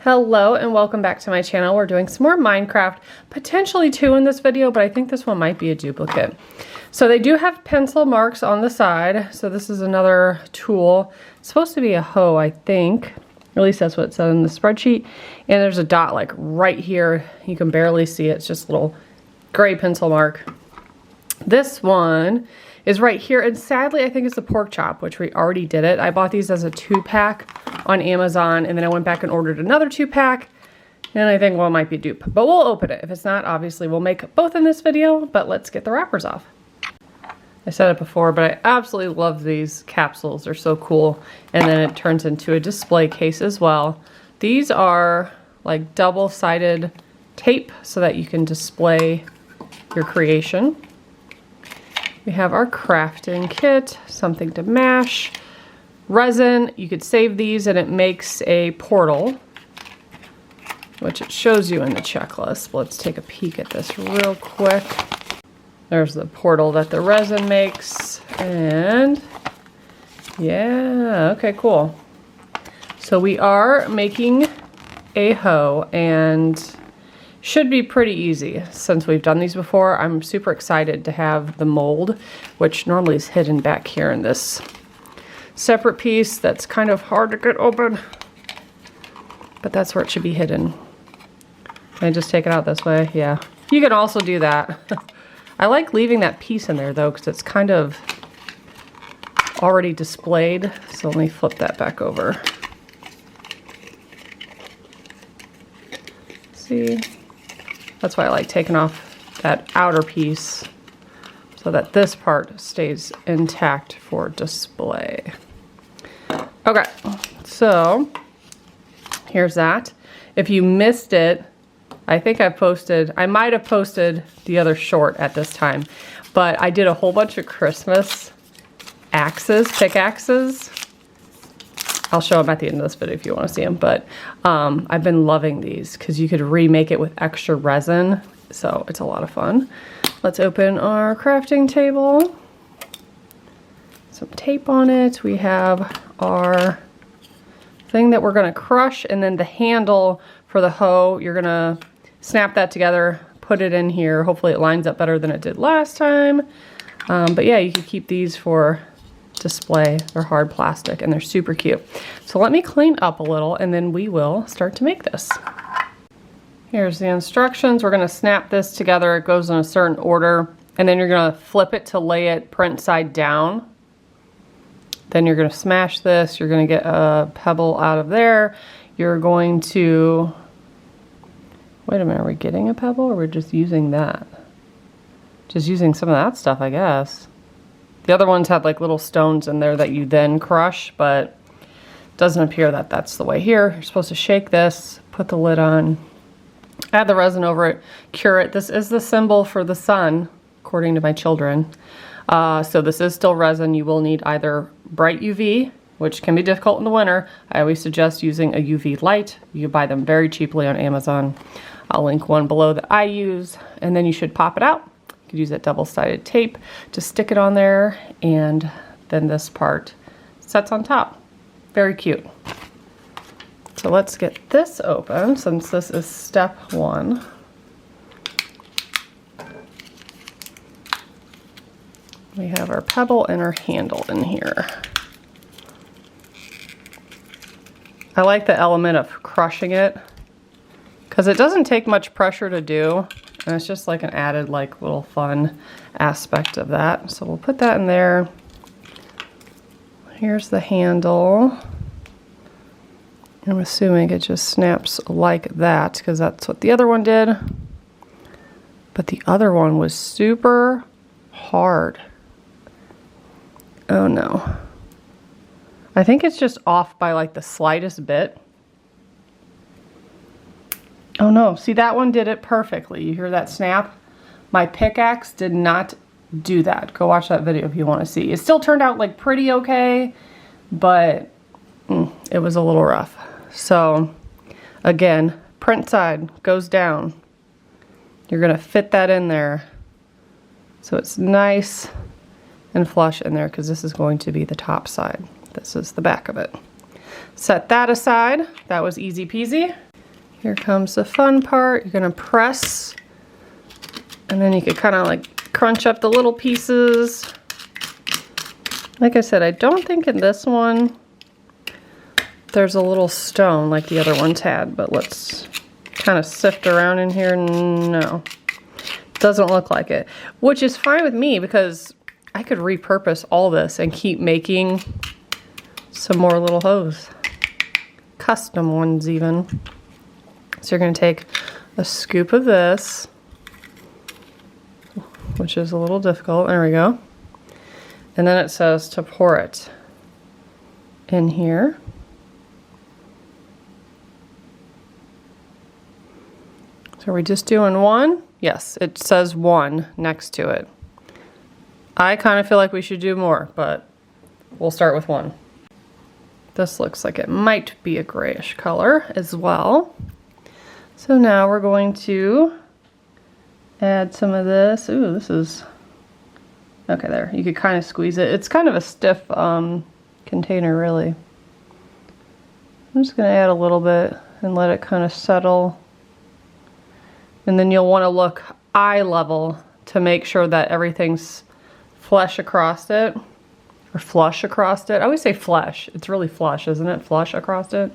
Hello and welcome back to my channel. We're doing some more Minecraft, potentially 2 in this video, but I think this one might be a duplicate. So they do have pencil marks on the side. So this is another tool. It's supposed to be a hoe, I think. At least that's what it said in the spreadsheet. And there's a dot like right here. You can barely see it. It's just a little gray pencil mark. This one is right here, and sadly I think it's a pork chop, which we already did it. I bought these as a 2-pack on Amazon, and then I went back and ordered another 2-pack, and I think, well, it might be dupe, but we'll open it. If it's not, obviously we'll make both in this video, but let's get the wrappers off. I said it before, but I absolutely love these capsules. They're so cool, and then it turns into a display case as well. These are like double-sided tape so that you can display your creation. We have our crafting kit, something to mash, resin. You could save these and it makes a portal, which it shows you in the checklist. Let's take a peek at this real quick. There's the portal that the resin makes, and yeah, okay, cool. So we are making a hoe, and should be pretty easy since we've done these before. I'm super excited to have the mold, which normally is hidden back here in this separate piece that's kind of hard to get open, but that's where it should be hidden. Can I just take it out this way? Yeah. You can also do that. I like leaving that piece in there though, because it's kind of already displayed. So let me flip that back over. See? That's why I like taking off that outer piece so that this part stays intact for display. Okay, so here's that. If you missed it, I think I might have posted the other short at this time, but I did a whole bunch of Christmas pickaxes. I'll show them at the end of this video if you want to see them, but I've been loving these because you could remake it with extra resin, so it's a lot of fun. Let's open our crafting table. Some tape on it. We have our thing that we're going to crush, and then the handle for the hoe, you're going to snap that together, put it in here. Hopefully it lines up better than it did last time. But yeah, you could keep these for display. They're hard plastic and they're super cute. So let me clean up a little and then we will start to make this. Here's the instructions. We're going to snap this together. It goes in a certain order, and then you're going to flip it to lay it print side down. Then you're going to smash this. You're going to get a pebble out of there. You're going to, wait a minute, are we getting a pebble or we're just using that? Just using some of that stuff, I guess. The other ones had like little stones in there that you then crush, but it doesn't appear that that's the way here. You're supposed to shake this, put the lid on, add the resin over it, cure it. This is the symbol for the sun, according to my children. So this is still resin. You will need either bright UV, which can be difficult in the winter. I always suggest using a UV light. You can buy them very cheaply on Amazon. I'll link one below that I use, and then you should pop it out. You could use that double-sided tape to stick it on there, and then this part sets on top. Very cute. So let's get this open since this is step 1. We have our pebble and our handle in here. I like the element of crushing it because it doesn't take much pressure to do. And it's just like an added like little fun aspect of that. So we'll put that in there. Here's the handle. I'm assuming it just snaps like that because that's what the other one did. But the other one was super hard. Oh no. I think it's just off by like the slightest bit. Oh no, see, that one did it perfectly. You hear that snap? My pickaxe did not do that. Go watch that video if you want to see. It still turned out like pretty okay, but it was a little rough. So again, print side goes down. You're gonna fit that in there so it's nice and flush in there, because this is going to be the top side. This is the back of it. Set that aside. That was easy peasy. Here comes the fun part. You're gonna press, and then you could kind of like crunch up the little pieces. Like I said, I don't think in this one there's a little stone like the other ones had, but let's kind of sift around in here. No, doesn't look like it, which is fine with me because I could repurpose all this and keep making some more little hose. Custom ones even. So you're going to take a scoop of this, which is a little difficult. There we go. And then it says to pour it in here. So are we just doing one? Yes, it says one next to it. I kind of feel like we should do more, but we'll start with one. This looks like it might be a grayish color as well. So now we're going to add some of this. Ooh, this is, okay, there. You could kind of squeeze it. It's kind of a stiff container, really. I'm just going to add a little bit and let it kind of settle. And then you'll want to look eye level to make sure that everything's flush across it. Or flush across it. I always say flush. It's really flush, isn't it? Flush across it.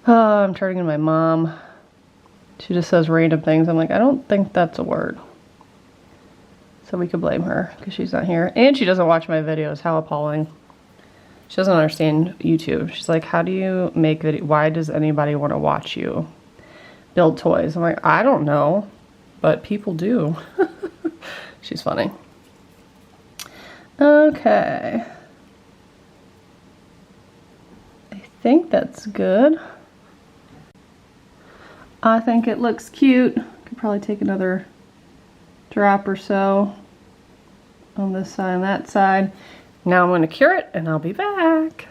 I'm turning to my mom. She just says random things. I'm like, I don't think that's a word. So we could blame her because she's not here. And she doesn't watch my videos. How appalling. She doesn't understand YouTube. She's like, how do you make video? Why does anybody want to watch you build toys? I'm like, I don't know, but people do. She's funny. Okay. I think that's good. I think it looks cute. Could probably take another drop or so on this side and that side. Now I'm going to cure it and I'll be back.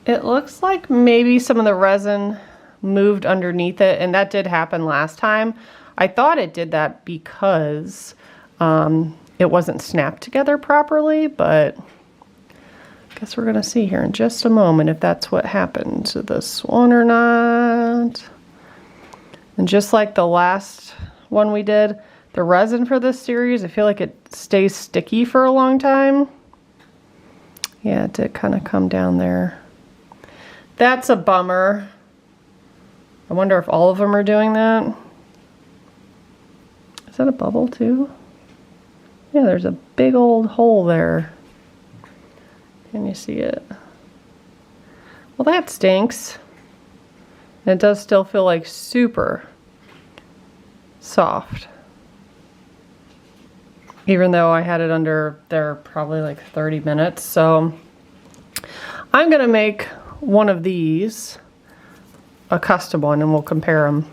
It looks like maybe some of the resin moved underneath it, and that did happen last time. I thought it did that because it wasn't snapped together properly, but I guess we're gonna see here in just a moment if that's what happened to this one or not. And just like the last one we did, the resin for this series, I feel like it stays sticky for a long time. Yeah, it did kind of come down there. That's a bummer. I wonder if all of them are doing that. Is that a bubble too? Yeah, there's a big old hole there. Can you see it? Well, that stinks. And it does still feel like super soft. Even though I had it under there probably like 30 minutes. So I'm gonna make one of these, a custom one, and we'll compare them.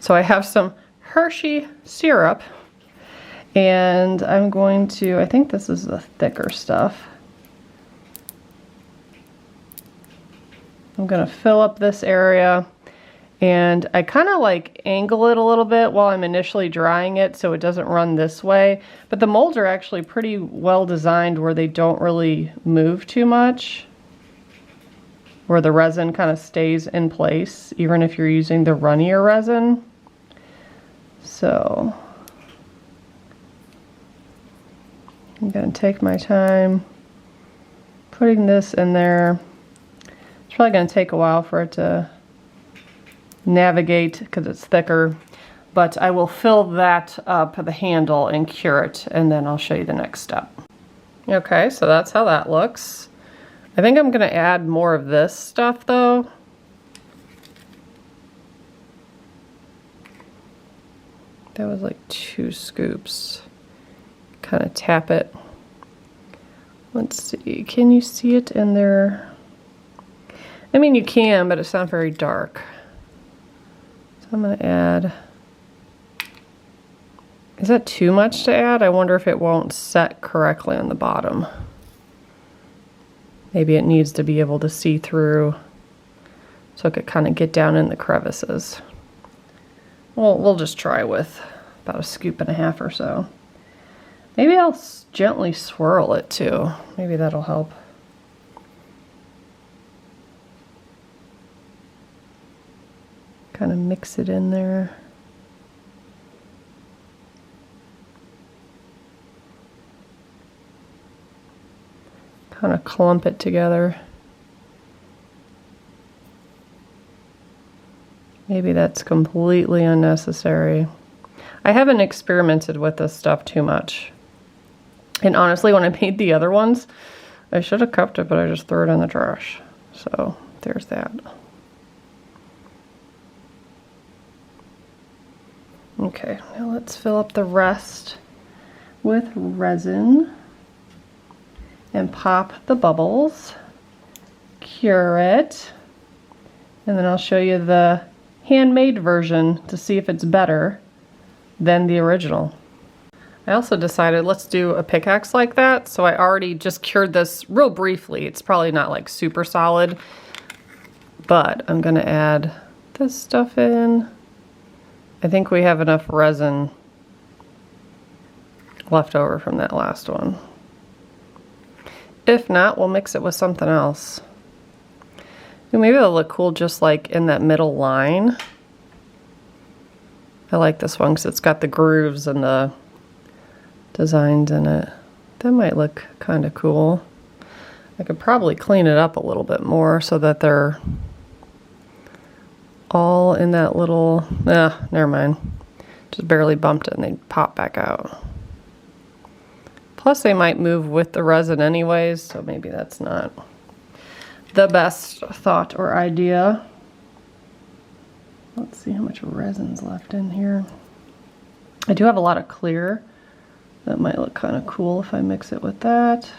So I have some Hershey syrup. And I'm going to, I think this is the thicker stuff. I'm going to fill up this area, and I kind of like angle it a little bit while I'm initially drying it so it doesn't run this way. But the molds are actually pretty well designed where they don't really move too much, where the resin kind of stays in place even if you're using the runnier resin. So I'm going to take my time putting this in there. It's probably going to take a while for it to navigate because it's thicker, but I will fill that up, the handle, and cure it, and then I'll show you the next step. Okay, so that's how that looks. I think I'm going to add more of this stuff though. That was like 2 scoops. Kind of tap it. Let's see, can you see it in there? I mean, you can, but it's not very dark. So I'm gonna add, is that too much to add? I wonder if it won't set correctly on the bottom. Maybe it needs to be able to see through so it could kind of get down in the crevices. Well, we'll just try with about 1.5 scoops or so. Maybe I'll gently swirl it too. Maybe that'll help. Kind of mix it in there. Kind of clump it together. Maybe that's completely unnecessary. I haven't experimented with this stuff too much. And honestly, when I made the other ones, I should have kept it, but I just threw it in the trash. So there's that. Okay, now let's fill up the rest with resin and pop the bubbles, cure it, and then I'll show you the handmade version to see if it's better than the original. I also decided let's do a pickaxe like that, so I already just cured this real briefly. It's probably not like super solid, but I'm gonna add this stuff in. I think we have enough resin left over from that last one. If not, we'll mix it with something else. And maybe it'll look cool just like in that middle line. I like this one because it's got the grooves and the designs in it. That might look kind of cool. I could probably clean it up a little bit more so that they're all in that little, never mind. Just barely bumped it and they pop back out. Plus they might move with the resin anyways, so maybe that's not the best thought or idea. Let's see how much resin's left in here. I do have a lot of clear. That might look kind of cool if I mix it with that.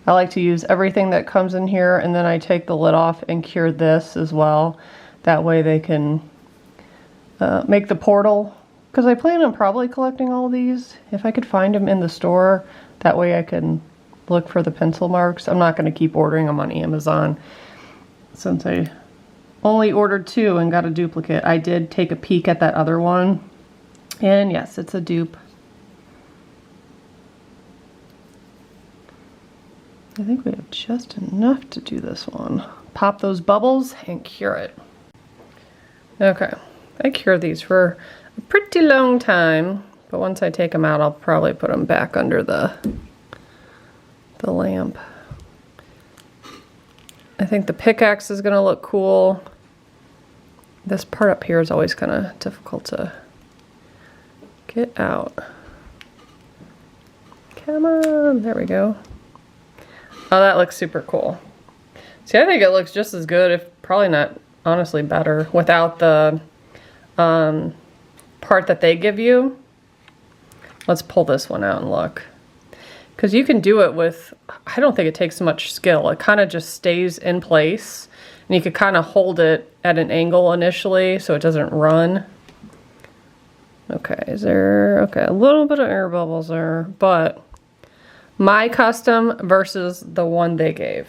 I like to use everything that comes in here, and then I take the lid off and cure this as well. That way they can make the portal, because I plan on probably collecting all of these. If I could find them in the store, that way I can look for the pencil marks. I'm not going to keep ordering them on Amazon since I only ordered 2 and got a duplicate. I did take a peek at that other one, and yes, it's a dupe. I think we have just enough to do this one. Pop those bubbles and cure it. Okay, I cured these for a pretty long time, but once I take them out, I'll probably put them back under the lamp. I think the pickaxe is gonna look cool. This part up here is always kind of difficult to get out. Come on, there we go. Oh, that looks super cool. See, I think it looks just as good, if probably not, honestly, better, without the part that they give you. Let's pull this one out and look. Because you can do it with, I don't think it takes much skill. It kind of just stays in place. And you could kind of hold it at an angle initially so it doesn't run. Okay, okay, a little bit of air bubbles there, but my custom versus the one they gave.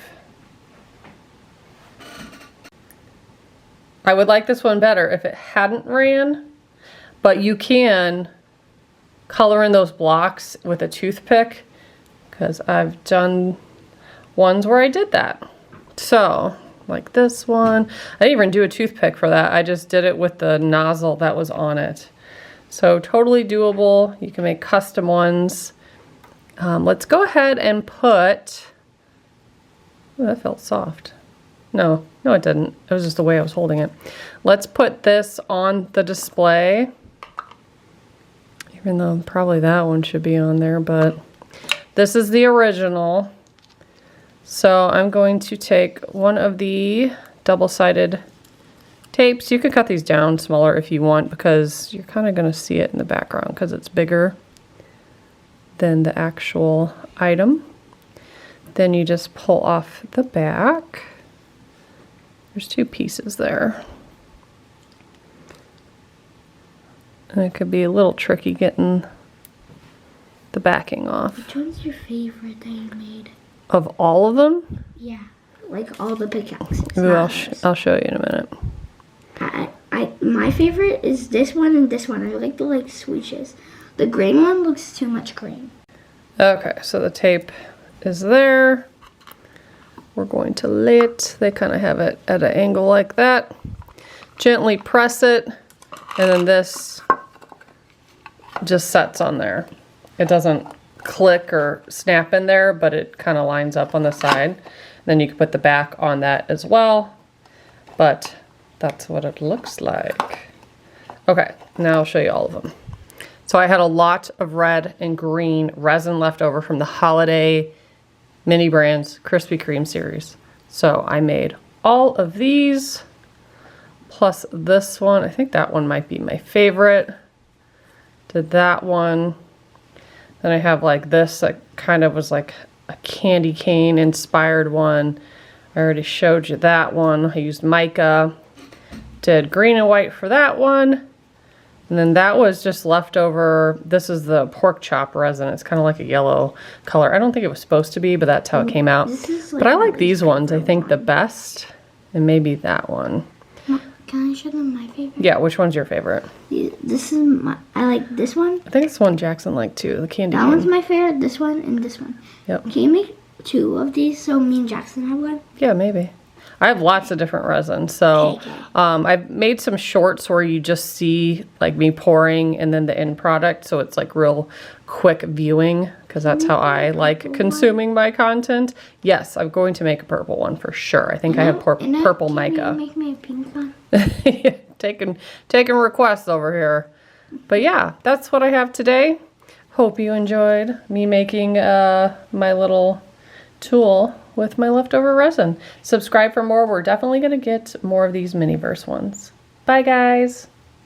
I would like this one better if it hadn't ran, but you can color in those blocks with a toothpick, because I've done ones where I did that. So, like this one, I didn't even do a toothpick for that. I just did it with the nozzle that was on it. So totally doable. You can make custom ones. Let's go ahead and put, oh, that felt soft. No, it didn't. It was just the way I was holding it. Let's put this on the display. Even though probably that one should be on there, but this is the original. So I'm going to take one of the double-sided tapes. You could cut these down smaller if you want, because you're kind of going to see it in the background because it's bigger than the actual item. Then you just pull off the back. There's 2 pieces there. And it could be a little tricky getting the backing off. Which one's your favorite that you made? Of all of them? Yeah, like all the pickaxes. Ooh, I'll show you in a minute. My favorite is this one and this one. I like the switches. The green one looks too much green. Okay, so the tape is there. we're going to lay it. They kind of have it at an angle like that. Gently press it, and then this just sets on there. It doesn't click or snap in there, but it kind of lines up on the side. Then you can put the back on that as well, but that's what it looks like. Okay, now I'll show you all of them. So I had a lot of red and green resin left over from the Holiday Mini Brands Krispy Kreme series. So I made all of these, plus this one. I think that one might be my favorite. Did that one. Then I have like this that kind of was like a candy cane inspired one. I already showed you that one. I used mica. Did green and white for that one. And then that was just leftover. This is the pork chop resin. It's kind of like a yellow color. I don't think it was supposed to be, but that's how it came out. But I like these ones, I think, the best. And maybe that one. Can I show them my favorite? Yeah, which one's your favorite? This is my, I like this one. I think it's the one Jackson liked too, the candy cane. That one's my favorite, this one, and this one. Yep. Can you make 2 of these so me and Jackson have one? Yeah, maybe. I have lots of different resins. So I've made some shorts where you just see like me pouring and then the end product. So it's like real quick viewing, because that's how I like consuming my content. Yes, I'm going to make a purple one for sure. I think I have purple mica. Can you make me a pink one? taking requests over here. But yeah, that's what I have today. Hope you enjoyed me making my little tool with my leftover resin. Subscribe for more. We're definitely going to get more of these Miniverse ones. Bye, guys.